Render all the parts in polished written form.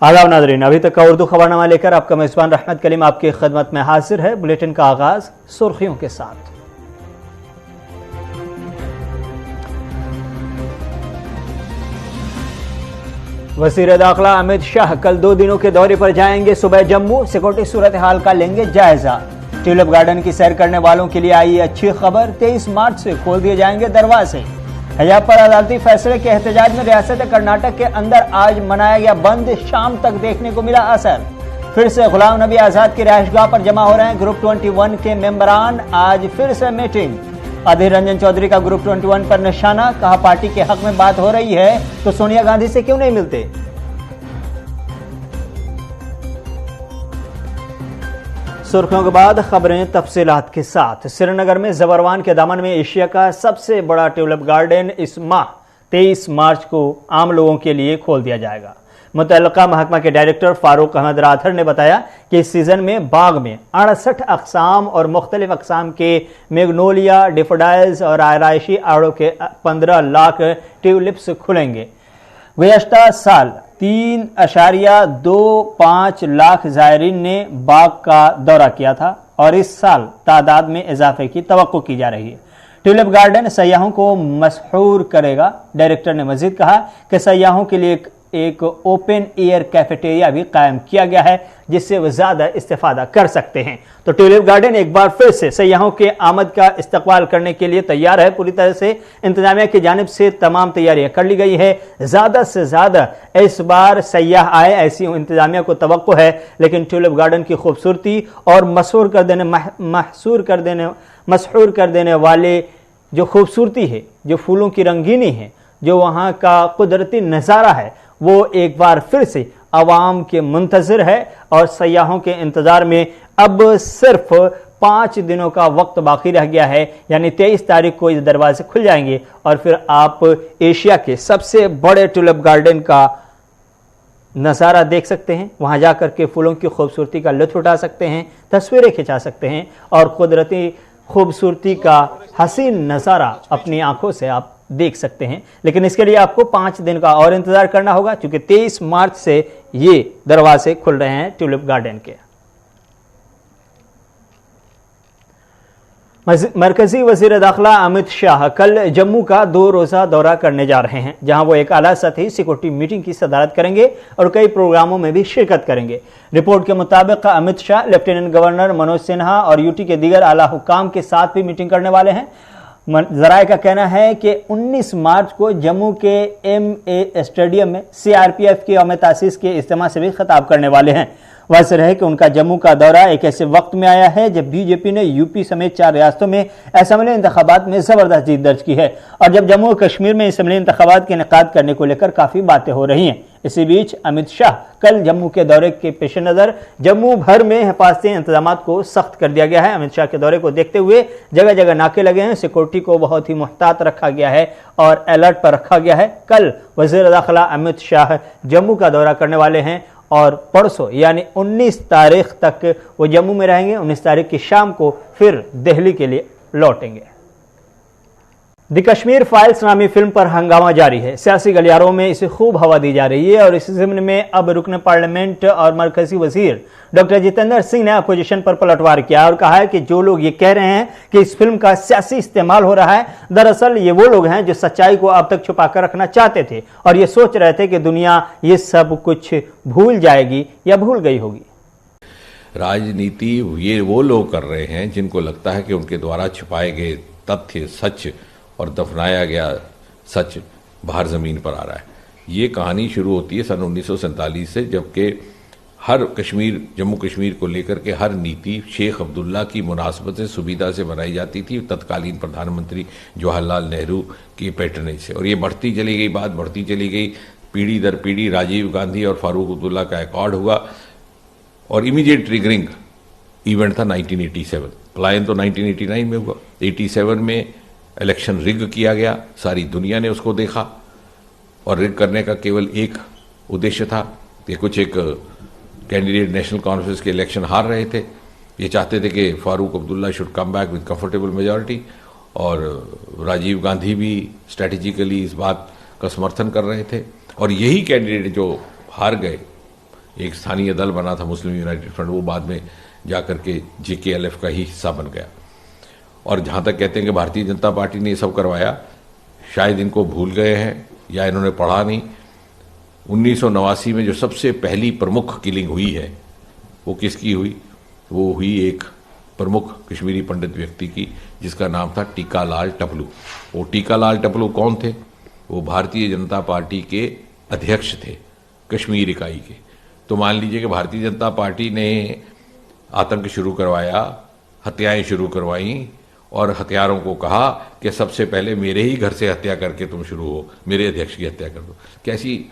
आदाब नाज़रीन, अभी तक का उर्दू खबरनामा लेकर आपका मेज़बान रहमत कलीम आपकी खिदमत में हाजिर है। बुलेटिन का आगाज सुर्खियों के साथ। वज़ीर दाखिला अमित शाह कल 2 दिनों के दौरे पर जाएंगे। सुबह जम्मू सिक्योरिटी सूरत हाल का लेंगे जायजा। ट्यूलिप गार्डन की सैर करने वालों के लिए आई अच्छी खबर, 23 मार्च से खोल दिए जाएंगे दरवाजे। हिजाब पर अदालती फैसले के एहतजाज में रियासत कर्नाटक के अंदर आज मनाया गया बंद, शाम तक देखने को मिला असर। फिर से गुलाम नबी आजाद की रिहाइशगाह पर जमा हो रहे हैं ग्रुप 21 के मेंबरान। आज फिर से मीटिंग। अधीर रंजन चौधरी का ग्रुप 21 पर निशाना, कहा पार्टी के हक में बात हो रही है तो सोनिया गांधी से क्यों नहीं मिलते। सुर्खियों के बाद खबरें तफसीलात के साथ। श्रीनगर में ज़बरवान के दामन में एशिया का सबसे बड़ा ट्यूलिप गार्डन इस माह 23 मार्च को आम लोगों के लिए खोल दिया जाएगा। मुतल्लिका महकमा के डायरेक्टर फारूक अहमद राथर ने बताया कि इस सीजन में बाग में 68 अक़साम और मुख्तलिफ अक़साम के मैग्नोलिया, डेफोडाइल्स और आराइशी आड़ों के 15 लाख ट्यूलिप्स खुलेंगे। गुज़श्ता साल 3.25 लाख ज़ायरीन ने बाग का दौरा किया था और इस साल तादाद में इजाफे की तवक्को की जा रही है। ट्यूलिप गार्डन सयाहों को मसहूर करेगा। डायरेक्टर ने मजीद कहा कि सयाहों के लिए एक ओपन एयर कैफेटेरिया भी कायम किया गया है जिससे वह ज़्यादा इस्तेफादा कर सकते हैं। तो ट्यूलिप गार्डन एक बार फिर से सयाहों के आमद का इस्तकबाल करने के लिए तैयार है। पूरी तरह से इंतजामिया की जानिब से तमाम तैयारियां कर ली गई है। ज़्यादा से ज़्यादा इस बार सयाह आए ऐसी इंतजामिया को तवक्को है, लेकिन ट्यूलिप गार्डन की खूबसूरती और मशहूर कर देने वाले जो खूबसूरती है, जो फूलों की रंगीनी है, जो वहाँ का कुदरती नज़ारा है, वो एक बार फिर से अवाम के मुंतज़िर है और सयाहों के इंतज़ार में अब सिर्फ 5 दिनों का वक्त बाकी रह गया है। यानी 23 तारीख को ये दरवाजे खुल जाएंगे और फिर आप एशिया के सबसे बड़े ट्यूलिप गार्डन का नज़ारा देख सकते हैं। वहाँ जाकर के फूलों की खूबसूरती का लुत्फ़ उठा सकते हैं, तस्वीरें खिंचा सकते हैं और कुदरती खूबसूरती का हसीन नज़ारा अपनी आंखों से आप देख सकते हैं। लेकिन इसके लिए आपको 5 दिन का और इंतजार करना होगा, क्योंकि 23 मार्च से ये दरवाजे खुल रहे हैं ट्यूलिप गार्डन के। मरकजी वज़ीर दाखिला अमित शाह कल जम्मू का 2 रोज़ा दौरा करने जा रहे हैं, जहां वो एक आला सतही सिक्योरिटी मीटिंग की सदारत करेंगे और कई प्रोग्रामों में भी शिरकत करेंगे। रिपोर्ट के मुताबिक अमित शाह लेफ्टिनेंट गवर्नर मनोज सिन्हा और यूटी के दीगर आला हुक्काम के साथ भी मीटिंग करने वाले हैं। ज़राए का कहना है कि 19 मार्च को जम्मू के MA स्टेडियम में CRPF की यौम तासीस के इज्तिमा से भी खिताब करने वाले हैं। वाज़ेह है कि उनका जम्मू का दौरा एक ऐसे वक्त में आया है जब बीजेपी ने यूपी समेत 4 रियासतों में असम्बली इंतखाबात में ज़बरदस्त जीत दर्ज की है और जब जम्मू और कश्मीर में असम्बली इंतखाबात के इनेकाद करने को लेकर काफ़ी बातें हो रही हैं। इसी बीच अमित शाह कल जम्मू के दौरे के पेश नज़र जम्मू भर में हिफाजती इंतजाम को सख्त कर दिया गया है। अमित शाह के दौरे को देखते हुए जगह जगह नाके लगे हैं, सिक्योरिटी को बहुत ही मुहतात रखा गया है और अलर्ट पर रखा गया है। कल वज़ीर दाखिला अमित शाह जम्मू का दौरा करने वाले हैं और परसों यानी 19 तारीख तक वो जम्मू में रहेंगे। 19 तारीख की शाम को फिर दिल्ली के लिए लौटेंगे। द कश्मीर फाइल्स नामी फिल्म पर हंगामा जारी है। सियासी गलियारों में इसे खूब हवा दी जा रही है और इस ज़िम्न में अब रुकन पार्लियामेंट और मरकजी वजीर डॉक्टर जितेंद्र सिंह ने अपोजिशन पर पलटवार किया और कहा है कि जो लोग ये कह रहे हैं कि इस फिल्म का सियासी इस्तेमाल हो रहा है, दरअसल ये वो लोग हैं जो सच्चाई को अब तक छुपा कर रखना चाहते थे और ये सोच रहे थे कि दुनिया ये सब कुछ भूल जाएगी या भूल गई होगी। राजनीति ये वो लोग कर रहे हैं जिनको लगता है कि उनके द्वारा छुपाए गए तथ्य सच और दफनाया गया सच बाहर ज़मीन पर आ रहा है। ये कहानी शुरू होती है सन 1947 से, जबकि हर जम्मू कश्मीर को लेकर के हर नीति शेख अब्दुल्ला की मुनासबत से सुविधा से बनाई जाती थी, तत्कालीन प्रधानमंत्री जवाहरलाल नेहरू की पैटर्नेज से। और ये बढ़ती चली गई, बात बढ़ती चली गई, पीढ़ी दर पीढ़ी राजीव गांधी और फारूक अब्दुल्ला का एकॉर्ड हुआ और इमीडिएट ट्रिगरिंग इवेंट था 1987। पलायन तो 1989 में हुआ। 87 में इलेक्शन रिग किया गया, सारी दुनिया ने उसको देखा और रिग करने का केवल एक उद्देश्य था कि कुछ एक कैंडिडेट नेशनल कॉन्फ्रेंस के इलेक्शन हार रहे थे, ये चाहते थे कि Farooq Abdullah should come back with comfortable majority और राजीव गांधी भी स्ट्रेटेजिकली इस बात का समर्थन कर रहे थे और यही कैंडिडेट जो हार गए एक स्थानीय दल बना था मुस्लिम यूनाइटेड फ्रंट, वो बाद में जाकर के JKLF का ही हिस्सा बन गया। और जहां तक कहते हैं कि भारतीय जनता पार्टी ने ये सब करवाया, शायद इनको भूल गए हैं या इन्होंने पढ़ा नहीं। 1989 में जो सबसे पहली प्रमुख किलिंग हुई है वो किसकी हुई? वो हुई एक प्रमुख कश्मीरी पंडित व्यक्ति की, जिसका नाम था टीकालाल टपलू। वो टीकालाल टपलू कौन थे? वो भारतीय जनता पार्टी के अध्यक्ष थे कश्मीर इकाई के। तो मान लीजिए कि भारतीय जनता पार्टी ने आतंक शुरू करवाया, हत्याएं शुरू करवाई और हत्यारों को कहा कि सबसे पहले मेरे ही घर से हत्या करके तुम शुरू हो, मेरे अध्यक्ष की हत्या कर दो। कैसी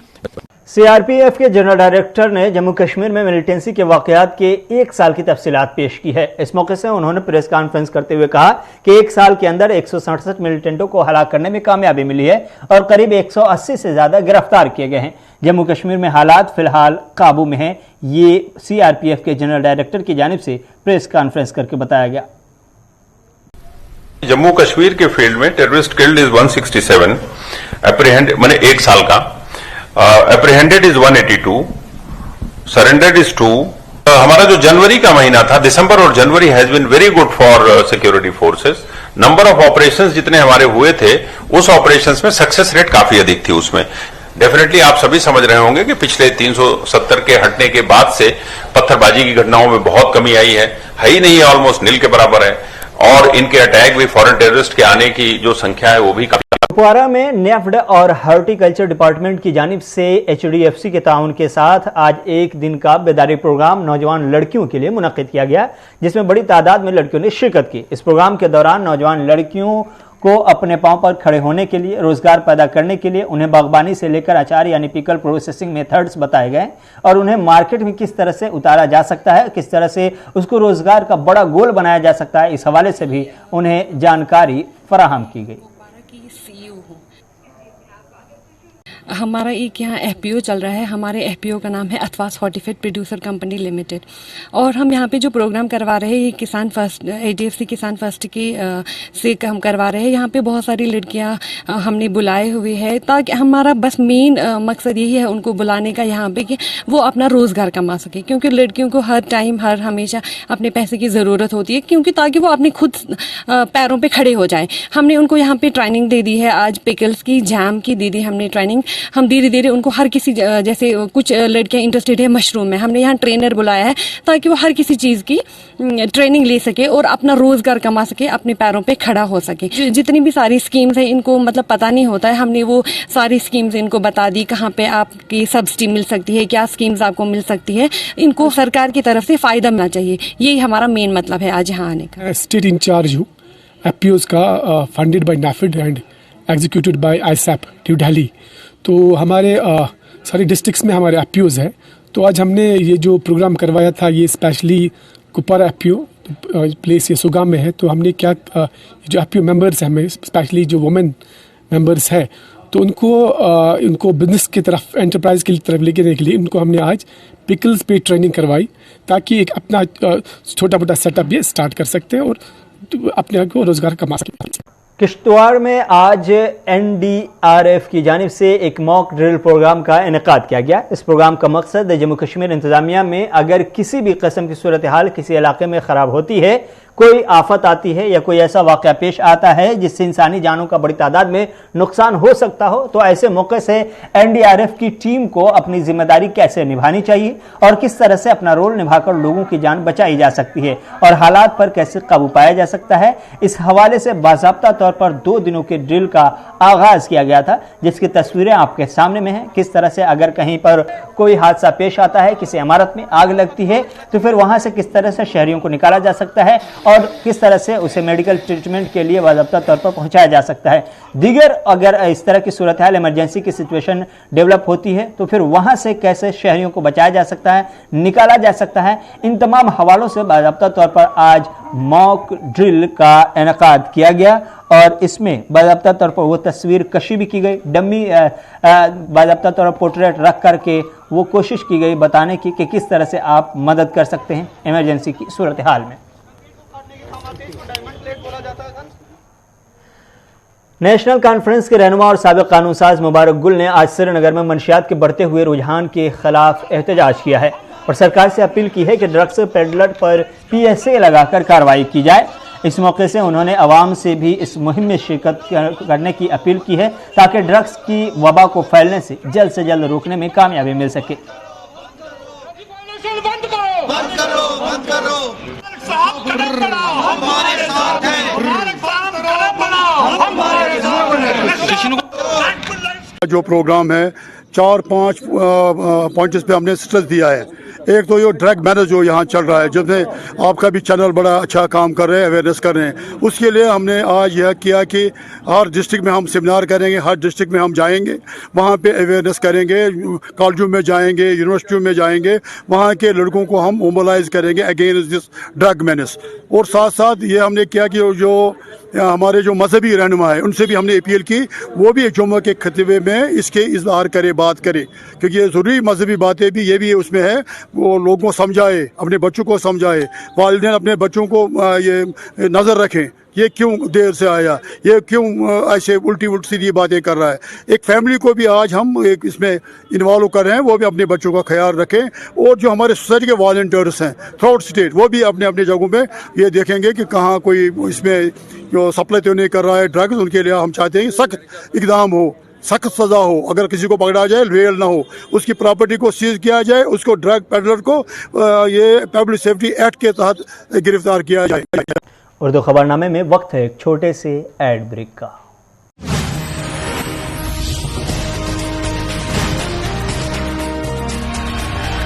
CRPF के जनरल डायरेक्टर ने जम्मू कश्मीर में मिलिटेंसी के वाकयात के 1 साल की तफसीलात पेश की है। इस मौके से उन्होंने प्रेस कॉन्फ्रेंस करते हुए कहा कि 1 साल के अंदर 167 मिलिटेंटों को हलाक करने में कामयाबी मिली है और करीब 180 से ज्यादा गिरफ्तार किए गए हैं। जम्मू कश्मीर में हालात फिलहाल काबू में हैं, ये CRPF के जनरल डायरेक्टर की जानिब से प्रेस कॉन्फ्रेंस करके बताया गया। जम्मू कश्मीर के फील्ड में टेररिस्ट किल्ड इज 167, एप्रीहेंड माने 1 साल का, एप्रीहेंडेड इज 182, सरेंडर्ड इज 2। हमारा जो जनवरी का महीना था, दिसंबर और जनवरी has been very good for security forces. Number of operations जितने हमारे हुए थे, उस ऑपरेशंस में सक्सेस रेट काफी अधिक थी। उसमें डेफिनेटली आप सभी समझ रहे होंगे कि पिछले 370 के हटने के बाद से पत्थरबाजी की घटनाओं में बहुत कमी आई है ही नहीं, ऑलमोस्ट नील के बराबर है। और इनके अटैक भी, फॉरेन टेररिस्ट के आने की जो संख्या है वो भी काफी। कुपवारा में नेफ्ड और हॉर्टिकल्चर डिपार्टमेंट की जानिब से HDFC के ताउन के साथ आज एक दिन का बेदारी प्रोग्राम नौजवान लड़कियों के लिए मुनक्किद किया गया, जिसमें बड़ी तादाद में लड़कियों ने शिरकत की। इस प्रोग्राम के दौरान नौजवान लड़कियों को अपने पांव पर खड़े होने के लिए, रोजगार पैदा करने के लिए उन्हें बागबानी से लेकर अचार यानी पिकल प्रोसेसिंग मेथड्स बताए गए और उन्हें मार्केट में किस तरह से उतारा जा सकता है, किस तरह से उसको रोजगार का बड़ा गोल बनाया जा सकता है, इस हवाले से भी उन्हें जानकारी फराहम की गई। हमारा एक यहाँ FPO चल रहा है। हमारे FPO का नाम है अथवास फॉर्टिफाइड प्रोड्यूसर कंपनी लिमिटेड, और हम यहाँ पे जो प्रोग्राम करवा रहे हैं ये किसान फर्स्ट, ADFC किसान फर्स्ट की से हम करवा रहे हैं। यहाँ पे बहुत सारी लड़कियाँ हमने बुलाए हुए हैं, ताकि हमारा बस मेन मकसद यही है उनको बुलाने का यहाँ पे कि वो अपना रोज़गार कमा सके, क्योंकि लड़कियों को हर टाइम हर हमेशा अपने पैसे की ज़रूरत होती है, क्योंकि ताकि वो अपने खुद पैरों पर खड़े हो जाएँ। हमने उनको यहाँ पर ट्रेनिंग दे दी है, आज पिकल्स की, जैम की दे दी हमने ट्रेनिंग। हम धीरे धीरे उनको हर किसी, जैसे कुछ लड़कियां इंटरेस्टेड है मशरूम में, हमने यहाँ ट्रेनर बुलाया है ताकि वो हर किसी चीज़ की ट्रेनिंग ले सके और अपना रोजगार कमा सके, अपने पैरों पे खड़ा हो सके। जितनी भी सारी स्कीम्स हैं इनको मतलब पता नहीं होता है, हमने वो सारी स्कीम्स इनको बता दी, कहाँ पे आपकी सब्सिडी मिल सकती है, क्या स्कीम्स आपको मिल सकती है। इनको सरकार की तरफ से फ़ायदा मिलना चाहिए, यही हमारा मेन मतलब है आज यहाँ आने का। स्टेट इंचार्ज हूँ FPOs का, funded by NAFED and executed by ISAP new Delhi. तो हमारे सारे डिस्ट्रिक्ट्स में हमारे FPOs है। तो आज हमने ये जो प्रोग्राम करवाया था, ये स्पेशली कुपवारा FPO प्लेस ये सुगाम में है। तो हमने क्या, जो FPO मेंबर्स हैं हमें, स्पेशली जो वुमेन मेंबर्स है, तो उनको बिजनेस की तरफ, एंटरप्राइज की तरफ लेके जाने के लिए उनको हमने आज पिकल्स पे ट्रेनिंग करवाई, ताकि एक अपना छोटा मोटा सेटअप ये स्टार्ट कर सकते हैं और अपने आप को रोजगार कमा सकते हैं। किश्तवाड़ में आज NDRF की जानिब से एक मॉक ड्रिल प्रोग्राम का इनेकाद किया गया। इस प्रोग्राम का मकसद जम्मू कश्मीर इंतजामिया में अगर किसी भी किस्म की सूरत हाल किसी इलाके में ख़राब होती है, कोई आफत आती है या कोई ऐसा वाक़या पेश आता है जिससे इंसानी जानों का बड़ी तादाद में नुकसान हो सकता हो, तो ऐसे मौके से NDRF की टीम को अपनी जिम्मेदारी कैसे निभानी चाहिए और किस तरह से अपना रोल निभाकर लोगों की जान बचाई जा सकती है और हालात पर कैसे काबू पाया जा सकता है, इस हवाले से बाज़ाब्ता तौर पर 2 दिनों के ड्रिल का आगाज किया गया था, जिसकी तस्वीरें आपके सामने में हैं। किस तरह से अगर कहीं पर कोई हादसा पेश आता है, किसी इमारत में आग लगती है, तो फिर वहां से किस तरह से शहरियों को निकाला जा सकता है और किस तरह से उसे मेडिकल ट्रीटमेंट के लिए बाज़ाब्ता तौर पर पहुंचाया जा सकता है। दीगर अगर इस तरह की सूरत हाल, इमरजेंसी की सिचुएशन डेवलप होती है, तो फिर वहां से कैसे शहरियों को बचाया जा सकता है, निकाला जा सकता है, इन तमाम हवालों से बाज़ाब्ता तौर पर आज मॉक ड्रिल का इनेकाद किया गया और इसमें बाज़ाब्ता तौर पर वो तस्वीर कशी भी की गई, डमी बाज़ाब्ता तौर पर पोर्ट्रेट रख करके वो कोशिश की गई बताने की कि किस तरह से आप मदद कर सकते हैं इमरजेंसी की सूरत हाल में। नेशनल कॉन्फ्रेंस के रहनुमा और साबिक कानून साज मुबारक गुल ने आज श्रीनगर में मंशियात के बढ़ते हुए रुझान के खिलाफ एहतजाज किया है और सरकार से अपील की है कि ड्रग्स पेडलर पर PSA लगाकर कार्रवाई की जाए। इस मौके से उन्होंने अवाम से भी इस मुहिम में शिरकत करने की अपील की है ताकि ड्रग्स की वबा को फैलने से जल्द रोकने में कामयाबी मिल सके। जो प्रोग्राम है 4-5 पॉइंट्स पे हमने स्ट्रेस दिया है। एक तो ये ड्रग मैनेज जो यहाँ चल रहा है, जिसमें आपका भी चैनल बड़ा अच्छा काम कर रहे हैं, अवेयरनेस कर रहे हैं। उसके लिए हमने आज यह किया कि हर डिस्ट्रिक्ट में हम सेमिनार करेंगे, हर डिस्ट्रिक्ट में हम जाएंगे, वहाँ पे अवेयरनेस करेंगे, कॉलेजों में जाएंगे, यूनिवर्सिटियों में जाएंगे, वहाँ के लड़कों को हम मोबिलाइज करेंगे अगेंस्ट दिस ड्रग मैनेज। और साथ साथ ये हमने किया कि जो हमारे जो मजहबी रहनुमा है उनसे भी हमने अपील की, वो भी जुम्मे के खतबे में इसके इजहार करे, बात करे, क्योंकि ये ज़रूरी मजहबी बातें भी ये भी उसमें है, वो लोगों को समझाए, अपने बच्चों को समझाए, वालिदैन अपने बच्चों को ये नज़र रखें, ये क्यों देर से आया, ये क्यों ऐसे उल्टी सीधी बातें कर रहा है। एक फैमिली को भी आज हम एक इसमें इन्वॉल्व कर रहे हैं, वो भी अपने बच्चों का ख्याल रखें। और जो हमारे सोसाइटी के वॉलंटियर्स हैं थ्रू आउट स्टेट, वो भी अपने अपने जगहों पे ये देखेंगे कि कहाँ कोई इसमें जो सप्लाई तो नहीं कर रहा है ड्रग्स, उनके लिए हम चाहते हैं कि सख्त इकदाम हो, सख्त सज़ा हो। अगर किसी को पकड़ा जाए वेल ना हो, उसकी प्रॉपर्टी को सीज किया जाए, उसको ड्रग पेडलर को ये पब्लिक सेफ्टी एक्ट के तहत गिरफ्तार किया जाए। उर्दू खबरनामे में वक्त है एक छोटे से एड ब्रेक का।